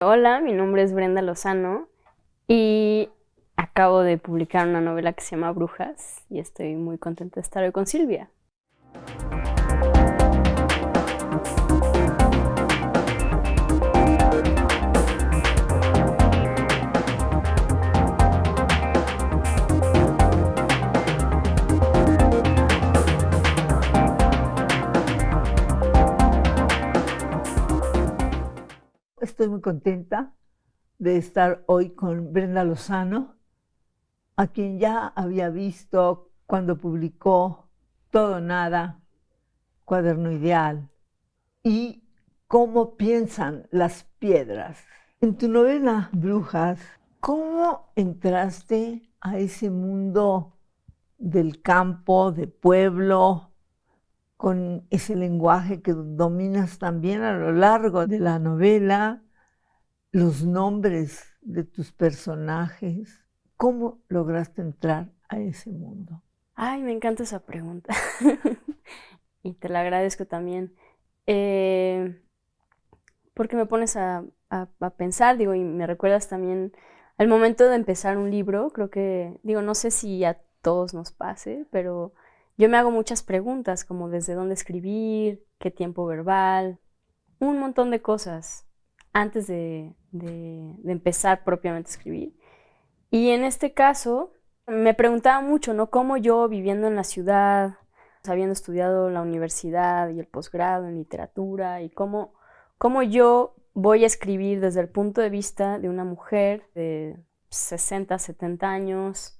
Hola, mi nombre es Brenda Lozano y acabo de publicar una novela que se llama Brujas y estoy muy contenta de estar hoy con Silvia. Estoy muy contenta de estar hoy con Brenda Lozano, a quien ya había visto cuando publicó Todo o Nada, Cuaderno Ideal y Cómo piensan las piedras. En tu novela Brujas, ¿cómo entraste a ese mundo del campo, de pueblo, con ese lenguaje que dominas también a lo largo de la novela? Los nombres de tus personajes. ¿Cómo lograste entrar a ese mundo? Ay, me encanta esa pregunta y te la agradezco también. Eh, Porque me pones a pensar, digo, y me recuerdas también al momento de empezar un libro, creo que, digo, no sé si a todos nos pase, pero yo me hago muchas preguntas, como desde dónde escribir, qué tiempo verbal, un montón de cosas antes de empezar propiamente a escribir. Y en este caso, me preguntaba mucho, ¿no? Cómo yo viviendo en la ciudad, habiendo estudiado la universidad y el posgrado en literatura, y cómo yo voy a escribir desde el punto de vista de una mujer de 60, 70 años,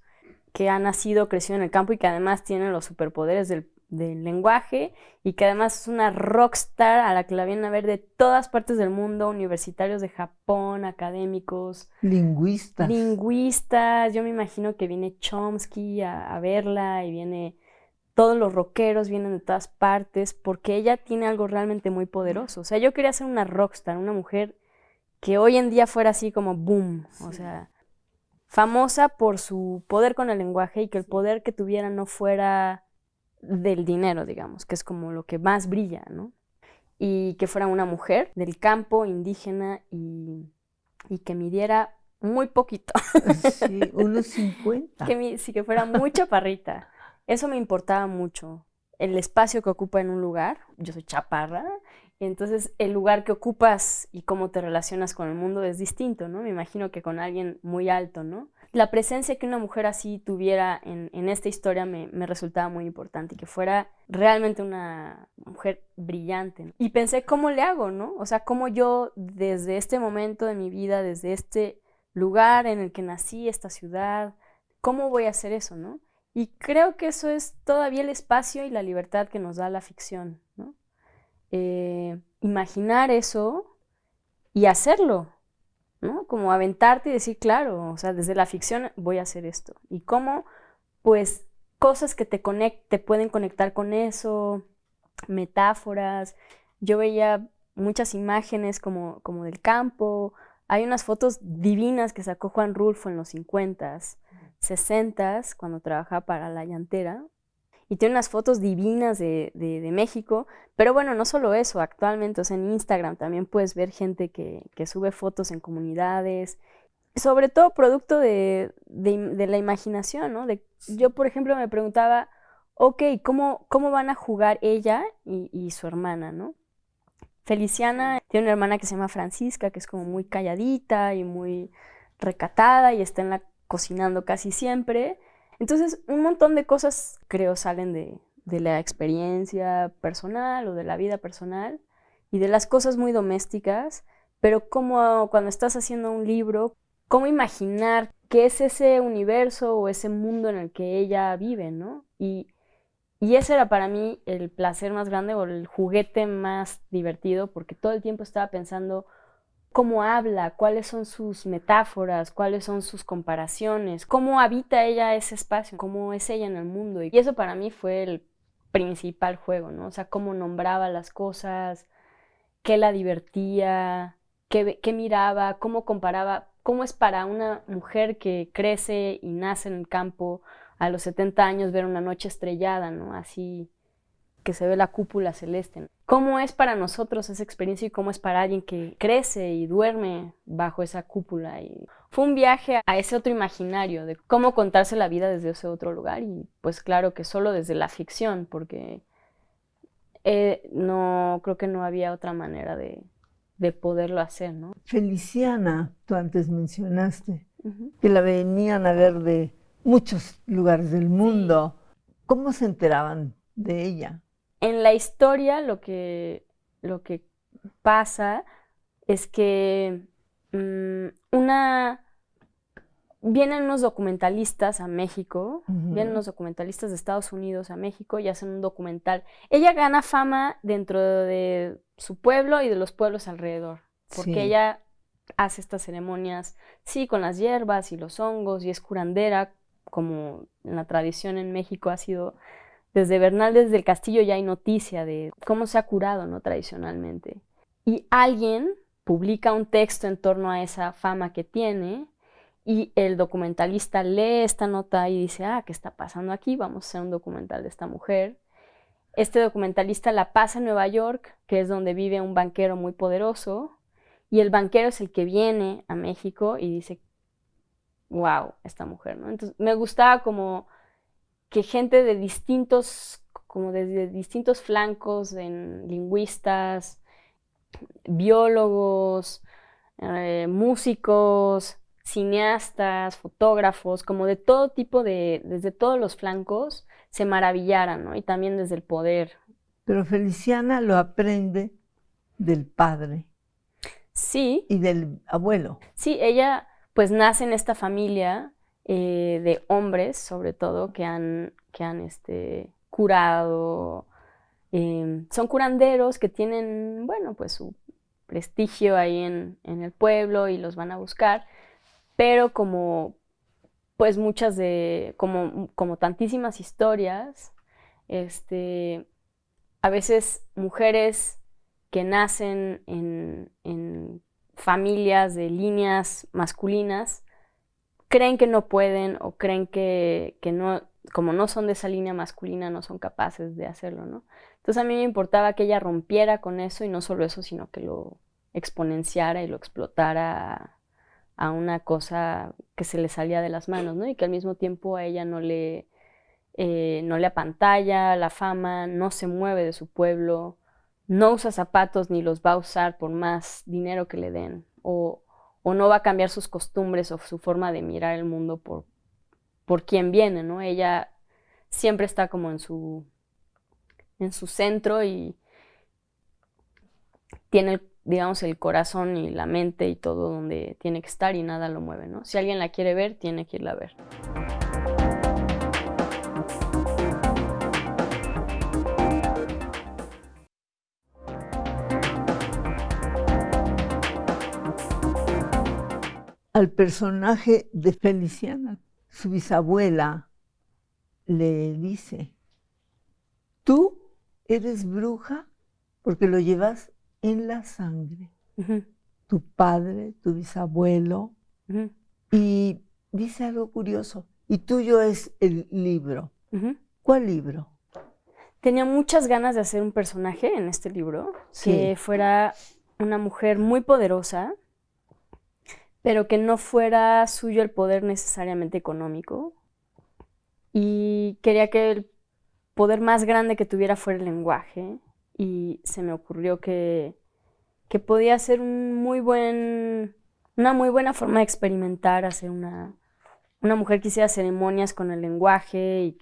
que ha nacido, creció en el campo y que además tiene los superpoderes del lenguaje y que además es una rockstar a la que la vienen a ver de todas partes del mundo, universitarios de Japón, académicos, Lingüistas. lingüistas. Yo me imagino que viene Chomsky a verla y viene, todos los rockeros vienen de todas partes porque ella tiene algo realmente muy poderoso. O sea, yo quería ser una rockstar, una mujer que hoy en día fuera así como boom, o sea, famosa por su poder con el lenguaje y que el poder que tuviera no fuera del dinero, digamos, que es como lo que más brilla, ¿no? Y que fuera una mujer del campo, indígena y que midiera muy poquito. Sí, unos 50. Sí, que fuera muy chaparrita. Eso me importaba mucho. El espacio que ocupa en un lugar, yo soy chaparra, y entonces el lugar que ocupas y cómo te relacionas con el mundo es distinto, ¿no? Me imagino que con alguien muy alto, ¿no? La presencia que una mujer así tuviera en esta historia me resultaba muy importante y que fuera realmente una mujer brillante, ¿no? Y pensé, ¿cómo le hago, no? O sea, cómo yo desde este momento de mi vida, desde este lugar en el que nací, esta ciudad, ¿cómo voy a hacer eso, no? Y creo que eso es todavía el espacio y la libertad que nos da la ficción, ¿no? Imaginar eso y hacerlo, ¿no? Como aventarte y decir, claro, o sea, desde la ficción voy a hacer esto. Y cómo, pues, cosas que te pueden conectar con eso, metáforas. Yo veía muchas imágenes como del campo. Hay unas fotos divinas que sacó Juan Rulfo en los 50s, 60s, cuando trabajaba para La Llantera. Y tiene unas fotos divinas de México. Pero bueno, no solo eso, actualmente, o sea, en Instagram también puedes ver gente que sube fotos en comunidades, sobre todo producto de la imaginación, ¿no? Yo, por ejemplo, me preguntaba, ok, ¿cómo van a jugar ella y su hermana, ¿no? Feliciana tiene una hermana que se llama Francisca, que es como muy calladita y muy recatada y está cocinando casi siempre. Entonces, un montón de cosas creo salen de la experiencia personal o de la vida personal y de las cosas muy domésticas, pero como cuando estás haciendo un libro, cómo imaginar qué es ese universo o ese mundo en el que ella vive, ¿no? Y ese era para mí el placer más grande o el juguete más divertido, porque todo el tiempo estaba pensando cómo habla, cuáles son sus metáforas, cuáles son sus comparaciones, cómo habita ella ese espacio, cómo es ella en el mundo. Y eso para mí fue el principal juego, ¿no? O sea, cómo nombraba las cosas, qué la divertía, qué miraba, cómo comparaba, cómo es para una mujer que crece y nace en el campo a los 70 años ver una noche estrellada, ¿no? Así que se ve la cúpula celeste. ¿Cómo es para nosotros esa experiencia y cómo es para alguien que crece y duerme bajo esa cúpula? Y fue un viaje a ese otro imaginario de cómo contarse la vida desde ese otro lugar y pues claro que solo desde la ficción, porque no creo que no había otra manera de poderlo hacer, ¿no? Feliciana, tú antes mencionaste Uh-huh. que la venían a ver de muchos lugares del mundo. ¿Cómo se enteraban de ella? En la historia lo que pasa es que vienen unos documentalistas a México, vienen unos documentalistas de Estados Unidos a México y hacen un documental. Ella gana fama dentro de su pueblo y de los pueblos alrededor, porque Sí. ella hace estas ceremonias, sí, con las hierbas y los hongos y es curandera, como en la tradición en México ha sido. Desde Bernal, desde el Castillo ya hay noticia de cómo se ha curado, ¿no? Tradicionalmente. Y alguien publica un texto en torno a esa fama que tiene y el documentalista lee esta nota y dice, ¿qué está pasando aquí? Vamos a hacer un documental de esta mujer. Este documentalista la pasa en Nueva York, que es donde vive un banquero muy poderoso, y el banquero es el que viene a México y dice, wow, esta mujer, ¿no? Entonces me gustaba como que gente de distintos, como desde distintos flancos, en lingüistas, biólogos, músicos, cineastas, fotógrafos, como de todo tipo desde todos los flancos, se maravillaran, ¿no? Y también desde el poder. Pero Feliciana lo aprende del padre Sí, y del abuelo. sí, ella pues nace en esta familia de hombres, sobre todo, que han curado. Son curanderos que tienen, bueno, pues su prestigio ahí en el pueblo y los van a buscar, pero como pues como tantísimas historias, a veces mujeres que nacen en familias de líneas masculinas creen que no pueden o creen que no, como no son de esa línea masculina, no son capaces de hacerlo, ¿no? Entonces a mí me importaba que ella rompiera con eso y no solo eso, sino que lo exponenciara y lo explotara a una cosa que se le salía de las manos, ¿no? Y que al mismo tiempo a ella no le apantalla la fama, no se mueve de su pueblo, no usa zapatos ni los va a usar por más dinero que le den, o no va a cambiar sus costumbres o su forma de mirar el mundo por quien viene, ¿no? Ella siempre está como en su centro y tiene, digamos, el corazón y la mente y todo donde tiene que estar y nada lo mueve, ¿no? Si alguien la quiere ver, tiene que irla a ver. Al personaje de Feliciana, su bisabuela le dice, tú eres bruja porque lo llevas en la sangre. Uh-huh. Tu padre, tu bisabuelo. Uh-huh. Y dice algo curioso, y tuyo es el libro. Uh-huh. ¿Cuál libro? Tenía muchas ganas de hacer un personaje en este libro, Sí. que fuera una mujer muy poderosa, pero que no fuera suyo el poder necesariamente económico. Y quería que el poder más grande que tuviera fuera el lenguaje. Y se me ocurrió que podía ser una muy buena forma de experimentar, hacer una mujer que hiciera ceremonias con el lenguaje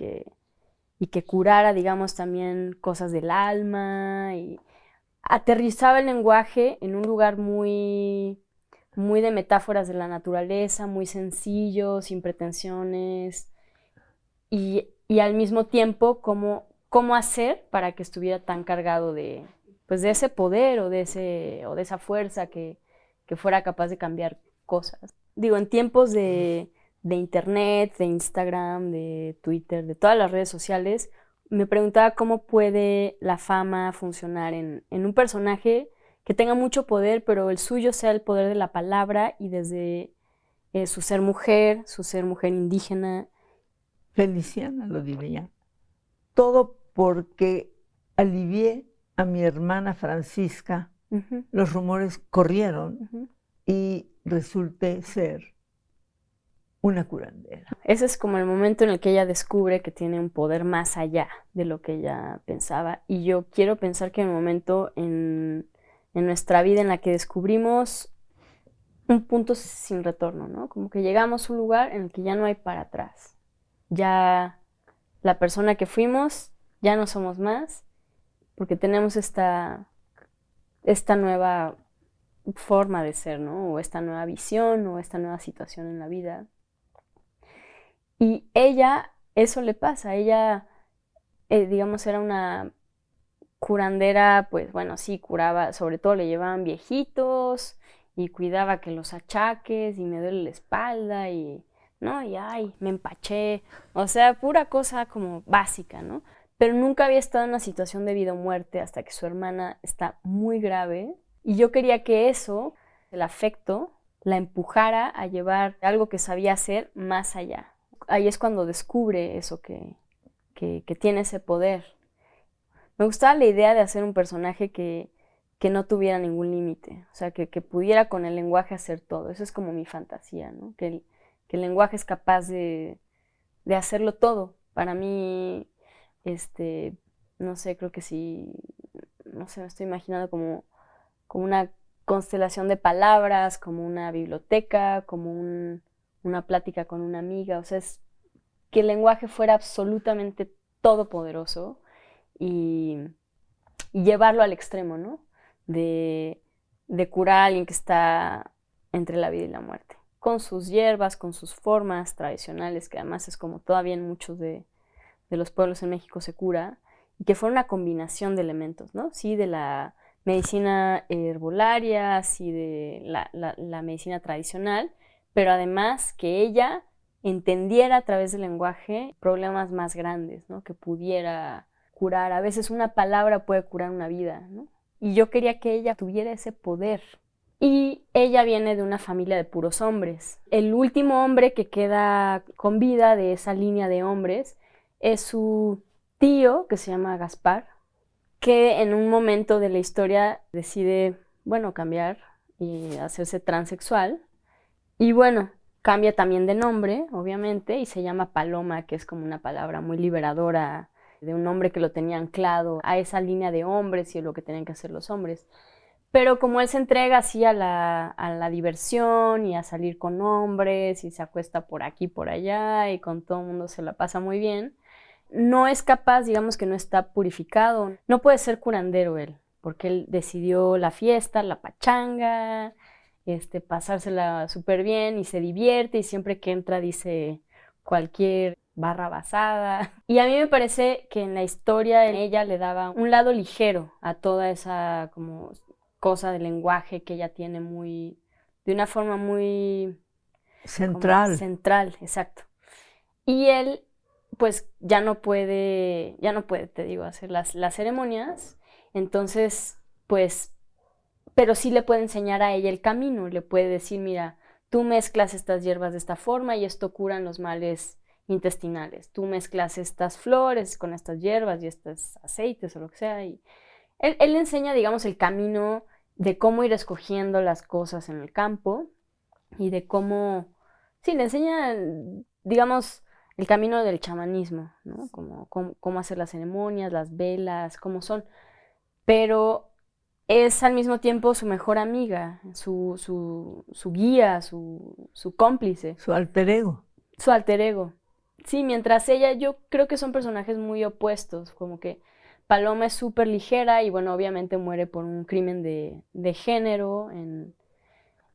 y que curara, digamos, también cosas del alma y aterrizaba el lenguaje en un lugar muy de metáforas de la naturaleza, muy sencillo, sin pretensiones y al mismo tiempo cómo hacer para que estuviera tan cargado de ese poder o de esa fuerza que fuera capaz de cambiar cosas. Digo, en tiempos de internet, de Instagram, de Twitter, de todas las redes sociales, me preguntaba cómo puede la fama funcionar en un personaje que tenga mucho poder, pero el suyo sea el poder de la palabra y desde su ser mujer indígena. Feliciana lo diría. Todo porque alivié a mi hermana Francisca, los rumores corrieron y resulté ser una curandera. Ese es como el momento en el que ella descubre que tiene un poder más allá de lo que ella pensaba. Y yo quiero pensar que el momento en nuestra vida en la que descubrimos un punto sin retorno, ¿no? Como que llegamos a un lugar en el que ya no hay para atrás. Ya la persona que fuimos, ya no somos más, porque tenemos esta nueva forma de ser, ¿no? O esta nueva visión, o esta nueva situación en la vida. Y ella, eso le pasa, ella, digamos, era una curandera, pues bueno, sí, curaba, sobre todo le llevaban viejitos y cuidaba que los achaques y me duele la espalda y, ¿no? Y ay, me empaché, o sea, pura cosa como básica, ¿no? Pero nunca había estado en una situación de vida o muerte hasta que su hermana está muy grave y yo quería que eso, el afecto, la empujara a llevar algo que sabía hacer más allá. Ahí es cuando descubre eso que tiene ese poder. Me gustaba la idea de hacer un personaje que no tuviera ningún límite, o sea, que pudiera con el lenguaje hacer todo. Eso es como mi fantasía, ¿no? Que el lenguaje es capaz de hacerlo todo. Para mí, no sé, creo que sí, no sé, me estoy imaginando como una constelación de palabras, como una biblioteca, como una plática con una amiga, o sea, es que el lenguaje fuera absolutamente todopoderoso y llevarlo al extremo, ¿no? De curar a alguien que está entre la vida y la muerte, con sus hierbas, con sus formas tradicionales, que además es como todavía en muchos de los pueblos en México se cura, y que fue una combinación de elementos, ¿no? Sí, de la medicina herbolaria, sí, de la medicina tradicional, pero además que ella entendiera a través del lenguaje problemas más grandes, ¿no? Que pudiera curar. A veces una palabra puede curar una vida, ¿no? Y yo quería que ella tuviera ese poder. Y ella viene de una familia de puros hombres. El último hombre que queda con vida de esa línea de hombres es su tío, que se llama Gaspar, que en un momento de la historia decide, bueno, cambiar y hacerse transexual. Y bueno, cambia también de nombre, obviamente, y se llama Paloma, que es como una palabra muy liberadora de un hombre que lo tenía anclado a esa línea de hombres y a lo que tenían que hacer los hombres. Pero como él se entrega así a la diversión y a salir con hombres y se acuesta por aquí y por allá y con todo el mundo se la pasa muy bien, no es capaz, digamos que no está purificado, no puede ser curandero él, porque él decidió la fiesta, la pachanga, pasársela súper bien y se divierte y siempre que entra dice cualquier barra basada. Y a mí me parece que en la historia ella le daba un lado ligero a toda esa como cosa del lenguaje que ella tiene muy, de una forma muy Central. central, exacto. Y él pues ya no puede, te digo, hacer las ceremonias, entonces pues pero sí le puede enseñar a ella el camino, le puede decir, mira, tú mezclas estas hierbas de esta forma y esto curan los males intestinales, tú mezclas estas flores con estas hierbas y estos aceites o lo que sea, y él le enseña, digamos, el camino de cómo ir escogiendo las cosas en el campo y de cómo, sí, le enseña, digamos, el camino del chamanismo, ¿no? Cómo hacer las ceremonias, las velas, cómo son, pero es al mismo tiempo su mejor amiga, su guía, su cómplice, Su alter ego. su alter ego. Sí, mientras ella, yo creo que son personajes muy opuestos, como que Paloma es súper ligera y bueno, obviamente muere por un crimen de género en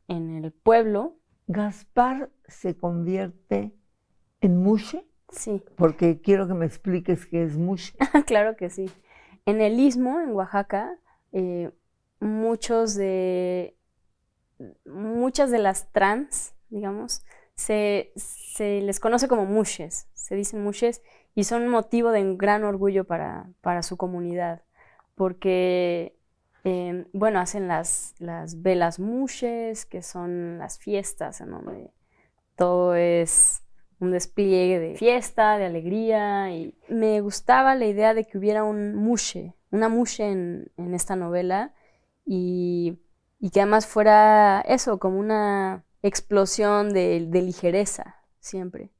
el pueblo. Gaspar se convierte en Mushe, Sí, porque quiero que me expliques qué es Mushe. claro que sí. En el Istmo, en Oaxaca, eh, muchos de muchas de las trans, digamos, se les conoce como mushes, se dicen mushes, y son motivo de gran orgullo para su comunidad, porque, bueno, hacen las velas mushes, que son las fiestas en donde todo es un despliegue de fiesta, de alegría, y me gustaba la idea de que hubiera una mushe en esta novela, y que además fuera eso, como una explosión de ligereza, siempre.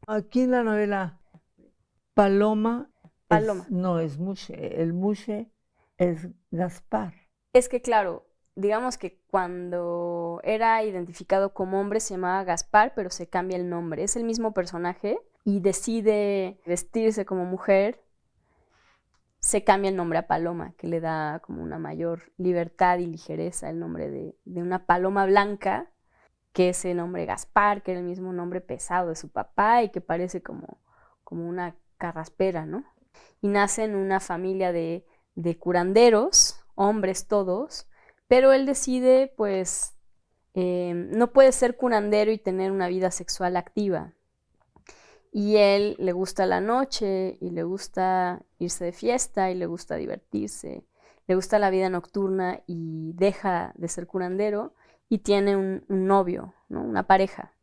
Aquí en la novela Paloma, Paloma. no es Mushe, el Mushe es Gaspar. Es que claro, digamos que cuando era identificado como hombre se llamaba Gaspar, pero se cambia el nombre. Es el mismo personaje y decide vestirse como mujer, se cambia el nombre a Paloma, que le da como una mayor libertad y ligereza, el nombre de una paloma blanca, que es el nombre Gaspar, que era el mismo nombre pesado de su papá y que parece como una carraspera, ¿no? Y nace en una familia de curanderos, hombres todos, pero él decide, pues, no puede ser curandero y tener una vida sexual activa. Y él le gusta la noche, y le gusta irse de fiesta, y le gusta divertirse, le gusta la vida nocturna, y deja de ser curandero y tiene un novio, ¿no? Una pareja,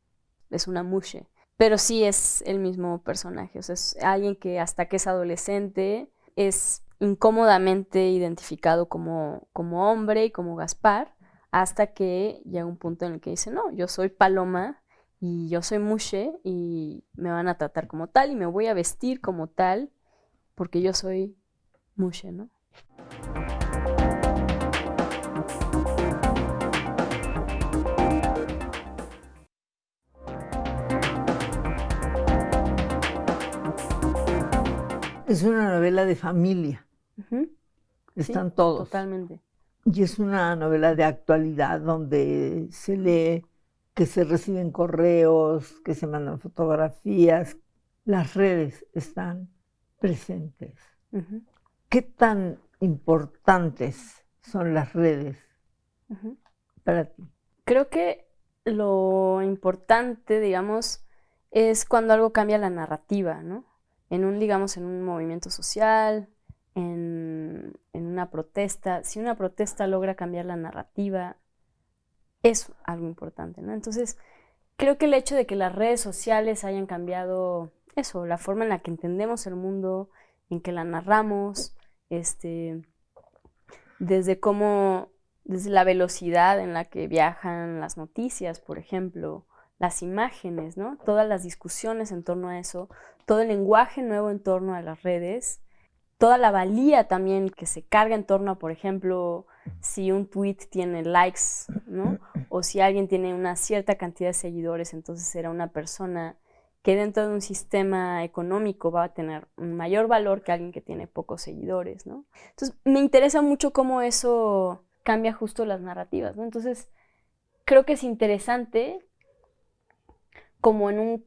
es una mushe. Pero sí es el mismo personaje, o sea, es alguien que hasta que es adolescente es incómodamente identificado como hombre y como Gaspar, hasta que llega un punto en el que dice, no, yo soy Paloma y yo soy mushe y me van a tratar como tal y me voy a vestir como tal porque yo soy mushe, ¿no? Es una novela de familia, Ujú. están Sí, todos. totalmente. Y es una novela de actualidad donde se lee que se reciben correos, que se mandan fotografías. Las redes están presentes. Ujú, ¿Qué tan importantes son las redes ujú. para ti? Creo que lo importante, digamos, es cuando algo cambia la narrativa, ¿no? Digamos, en un movimiento social, en una protesta. Si una protesta logra cambiar la narrativa, es algo importante, ¿no? Entonces, creo que el hecho de que las redes sociales hayan cambiado eso, la forma en la que entendemos el mundo, en que la narramos, desde desde la velocidad en la que viajan las noticias, por ejemplo, las imágenes, ¿no? Todas las discusiones en torno a eso, todo el lenguaje nuevo en torno a las redes, toda la valía también que se carga en torno a, por ejemplo, si un tweet tiene likes, ¿no? O si alguien tiene una cierta cantidad de seguidores, entonces será una persona que dentro de un sistema económico va a tener un mayor valor que alguien que tiene pocos seguidores, ¿no? Entonces, me interesa mucho cómo eso cambia justo las narrativas, ¿no? Entonces, creo que es interesante como en un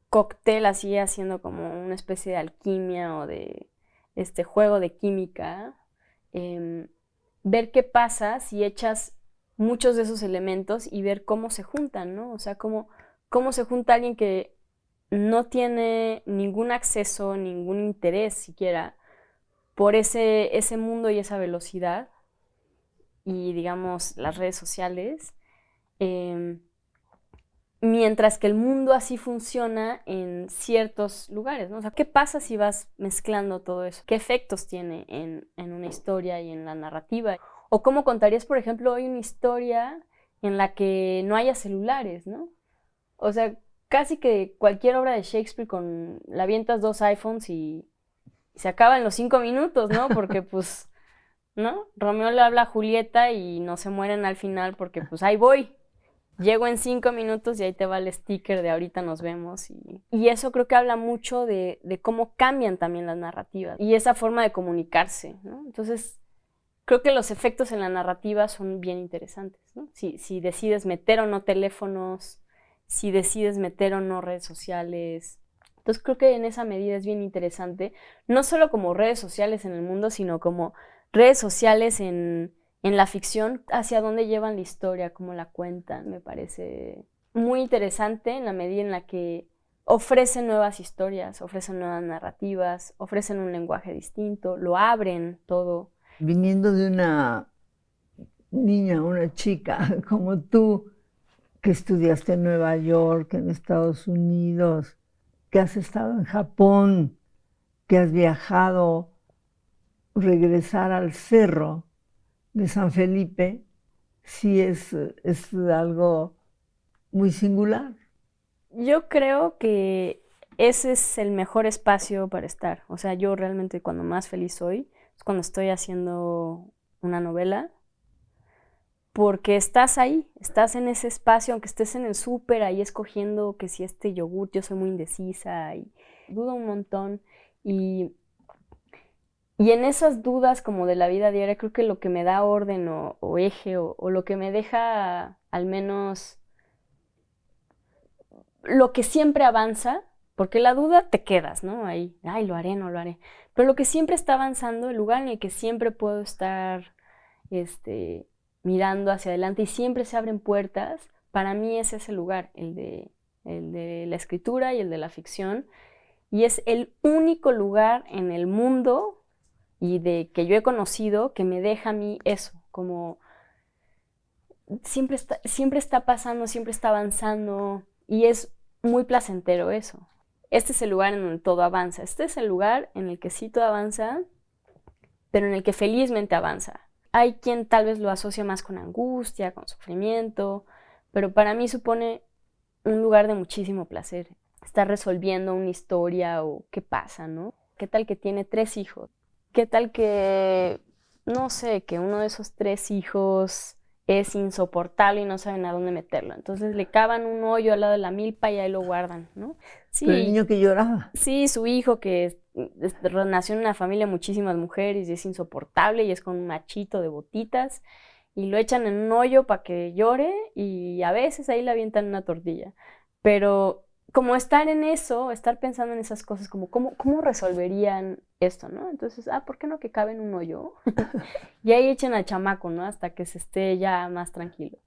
cóctel así haciendo como una especie de alquimia o de este juego de química, ver qué pasa si echas muchos de esos elementos y ver cómo se juntan, ¿no? O sea, cómo se junta alguien que no tiene ningún acceso, ningún interés siquiera por ese mundo y esa velocidad y, digamos, las redes sociales, mientras que el mundo así funciona en ciertos lugares, ¿no? O sea, ¿qué pasa si vas mezclando todo eso? ¿Qué efectos tiene en una historia y en la narrativa? O cómo contarías, por ejemplo, hoy una historia en la que no haya celulares, ¿no? O sea, casi que cualquier obra de Shakespeare le avientas 2 iPhones y se acaba en los 5 minutos, ¿no? Porque pues, ¿no? Romeo le habla a Julieta y no se mueren al final porque pues ahí voy. Llego en 5 minutos y ahí te va el sticker de ahorita nos vemos. Y eso creo que habla mucho de cómo cambian también las narrativas y esa forma de comunicarse, ¿no? Entonces, creo que los efectos en la narrativa son bien interesantes, ¿no? Si decides meter o no teléfonos, si decides meter o no redes sociales. Entonces creo que en esa medida es bien interesante, no solo como redes sociales en el mundo, sino como redes sociales en la ficción, hacia dónde llevan la historia, cómo la cuentan. Me parece muy interesante en la medida en la que ofrecen nuevas historias, ofrecen nuevas narrativas, ofrecen un lenguaje distinto, lo abren todo. Viniendo de una niña, una chica como tú, que estudiaste en Nueva York, en Estados Unidos, que has estado en Japón, que has viajado, regresar al cerro de San Felipe, sí es algo muy singular. Yo creo que ese es el mejor espacio para estar. O sea, yo realmente cuando más feliz soy es cuando estoy haciendo una novela, porque estás ahí, estás en ese espacio, aunque estés en el súper ahí escogiendo que si este yogur, yo soy muy indecisa y dudo un montón. Y, y en esas dudas como de la vida diaria, creo que lo que me da orden o eje o lo que me deja al menos lo que siempre avanza, porque la duda te quedas, ¿no? Ahí, ay, lo haré, no lo haré. Pero lo que siempre está avanzando, el lugar en el que siempre puedo estar mirando hacia adelante y siempre se abren puertas, para mí es ese lugar, el de la escritura y el de la ficción. Y es el único lugar en el mundo y de que yo he conocido que me deja a mí eso, como siempre está pasando, siempre está avanzando y es muy placentero eso. Este es el lugar en donde todo avanza. Este es el lugar en el que sí todo avanza, pero en el que felizmente avanza. Hay quien tal vez lo asocia más con angustia, con sufrimiento, pero para mí supone un lugar de muchísimo placer. Estar resolviendo una historia o qué pasa, ¿no? ¿Qué tal que tiene 3 hijos? ¿Qué tal que, no sé, que uno de esos 3 hijos es insoportable y no saben a dónde meterlo? Entonces le cavan un hoyo al lado de la milpa y ahí lo guardan, ¿no? Pero el Sí, niño que lloraba. sí, su hijo que nació en una familia de muchísimas mujeres y es insoportable y es con un machito de botitas y lo echan en un hoyo para que llore y a veces ahí le avientan una tortilla. Pero como estar en eso, estar pensando en esas cosas, como cómo resolverían esto, ¿no? Entonces, ¿por qué no que cabe en un hoyo? Y ahí echen al chamaco, ¿no? Hasta que se esté ya más tranquilo.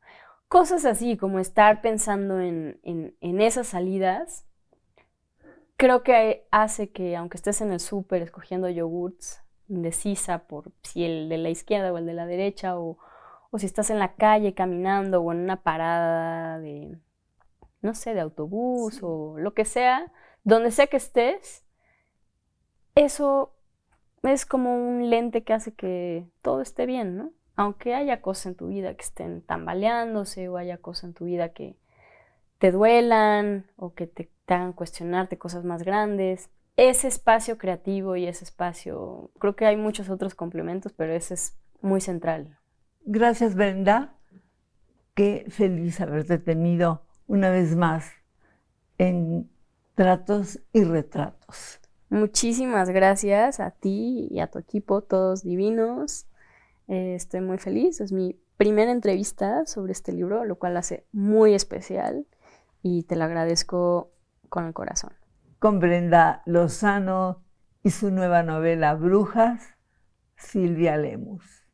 Cosas así, como estar pensando en esas salidas, creo que hace que, aunque estés en el súper escogiendo yogurts, indecisa por si el de la izquierda o el de la derecha, o si estás en la calle caminando o en una parada de, no sé, de autobús o lo que donde sea que estés, eso es como un lente que hace que todo esté bien, ¿no? Aunque haya cosas en tu vida que estén tambaleándose o haya cosas en tu vida que te duelan o que te hagan cuestionarte cosas más grandes. Ese espacio creativo y ese espacio, creo que hay muchos otros complementos, pero ese es muy central. Gracias, Brenda. Qué feliz haberte tenido una vez más en Tratos y Retratos. Muchísimas gracias a ti y a tu equipo, todos divinos. Estoy muy feliz. Es mi primera entrevista sobre este libro, lo cual hace muy especial y te lo agradezco con el corazón. Con Brenda Lozano y su nueva novela Brujas, Silvia Lemus.